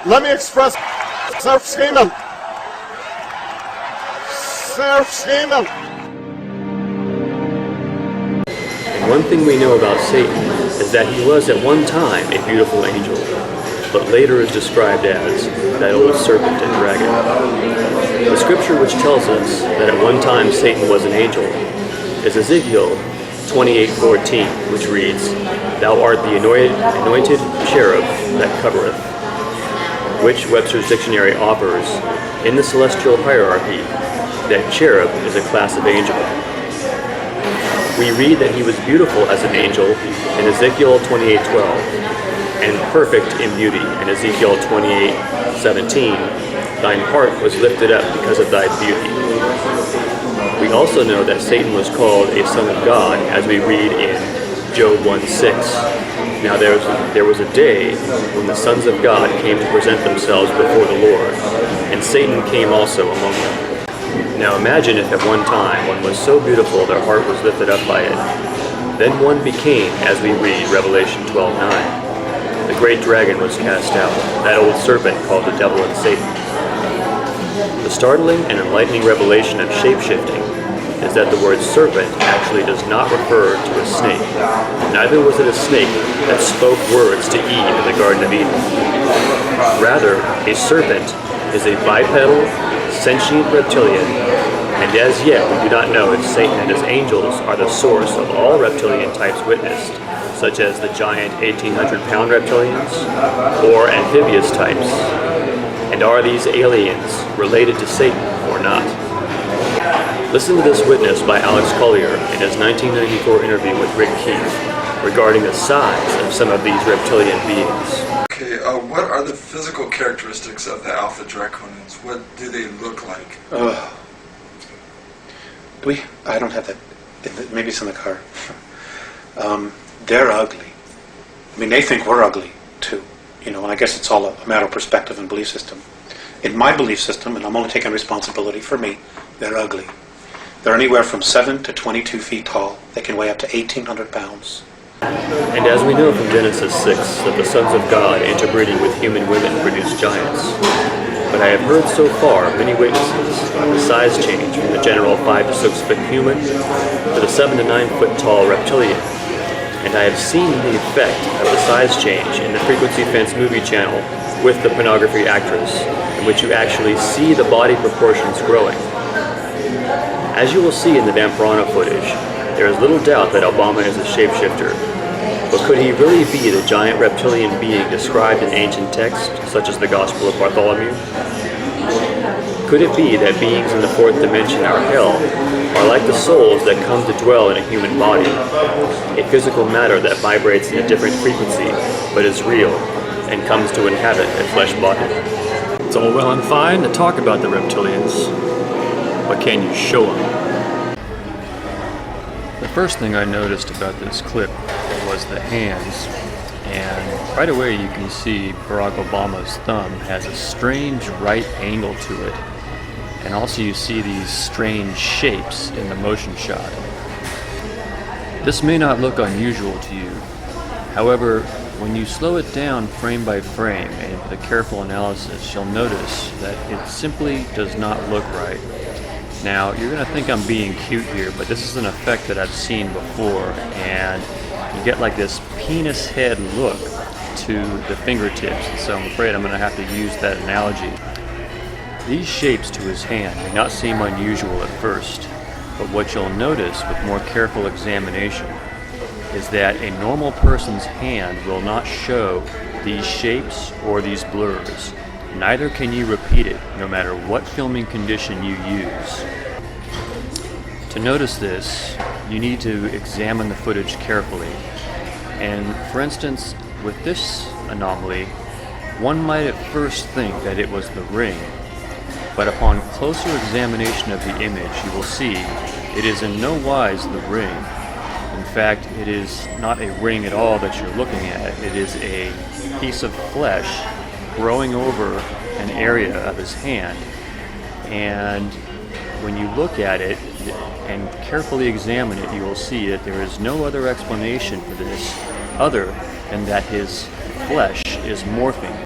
Let me express self-esteem. Self-esteem. And one thing we know about Satan is that he was at one time a beautiful angel, but later is described as that old serpent and dragon. The scripture which tells us that at one time Satan was an angel is Ezekiel 28:14, which reads, "Thou art the anointed cherub that covereth," which Webster's dictionary offers in the celestial hierarchy that cherub is a class of angel. We read that he was beautiful as an angel in Ezekiel 28:12 and perfect in beauty in Ezekiel 28:17. Thine heart was lifted up because of thy beauty. We also know that Satan was called a son of God, as we read in Job 1:6. Now there was a day when the sons of God came to present themselves before the Lord, and Satan came also among them. Now imagine if at one time one was so beautiful their heart was lifted up by it. Then one became, as we read Revelation 12:9. The great dragon was cast out, that old serpent called the devil and Satan. The startling and enlightening revelation of shape-shifting is that the word serpent actually does not refer to a snake. Neither was it a snake that spoke words to Eve in the Garden of Eden. Rather, a serpent is a bipedal, sentient reptilian, and as yet we do not know if Satan and his angels are the source of all reptilian types witnessed, such as the giant 1,800-pound reptilians or amphibious types. And are these aliens related to Satan or not? Listen to this witness by Alex Collier in his 1994 interview with Rick Keefe regarding the size of some of these reptilian beings. Okay, what are the physical characteristics of the alpha draconians? What do they look like? I don't have that. Maybe it's in the car. They're ugly. I mean, they think we're ugly too. You know, and I guess it's all a matter of perspective and belief system. In my belief system, and I'm only taking responsibility for me, they're ugly. They're anywhere from 7 to 22 feet tall. They can weigh up to 1,800 pounds. And as we know from Genesis 6, that the sons of God interbreeding with human women produce giants. But I have heard so far many witnesses of the size change from the general 5 to 6 foot human to the 7 to 9 foot tall reptilian. And I have seen the effect of the size change in the Frequency Fence movie channel with the pornography actress, in which you actually see the body proportions growing. As you will see in the Vampiranha footage, there is little doubt that Obama is a shapeshifter. But could he really be the giant reptilian being described in ancient texts, such as the Gospel of Bartholomew? Could it be that beings in the fourth dimension, our hell, are like the souls that come to dwell in a human body, a physical matter that vibrates in a different frequency, but is real, and comes to inhabit a flesh body? It's all well and fine to talk about the reptilians, but can you show them? The first thing I noticed about this clip was the hands, and right away you can see Barack Obama's thumb has a strange right angle to it, and also you see these strange shapes in the motion shot. This may not look unusual to you. However, when you slow it down frame by frame and with a careful analysis, you'll notice that it simply does not look right. Now, you're going to think I'm being cute here, but this is an effect that I've seen before, and you get like this penis head look to the fingertips, so I'm afraid I'm going to have to use that analogy. These shapes to his hand may not seem unusual at first, but what you'll notice with more careful examination is that a normal person's hand will not show these shapes or these blurs. Neither can you repeat it, no matter what filming condition you use. To notice this, you need to examine the footage carefully. And for instance, with this anomaly, one might at first think that it was the ring, but upon closer examination of the image, you will see it is in no wise the ring. In fact, it is not a ring at all that you're looking at. It is a piece of flesh growing over an area of his hand. And when you look at it and carefully examine it, you will see that there is no other explanation for this other than that his flesh is morphing.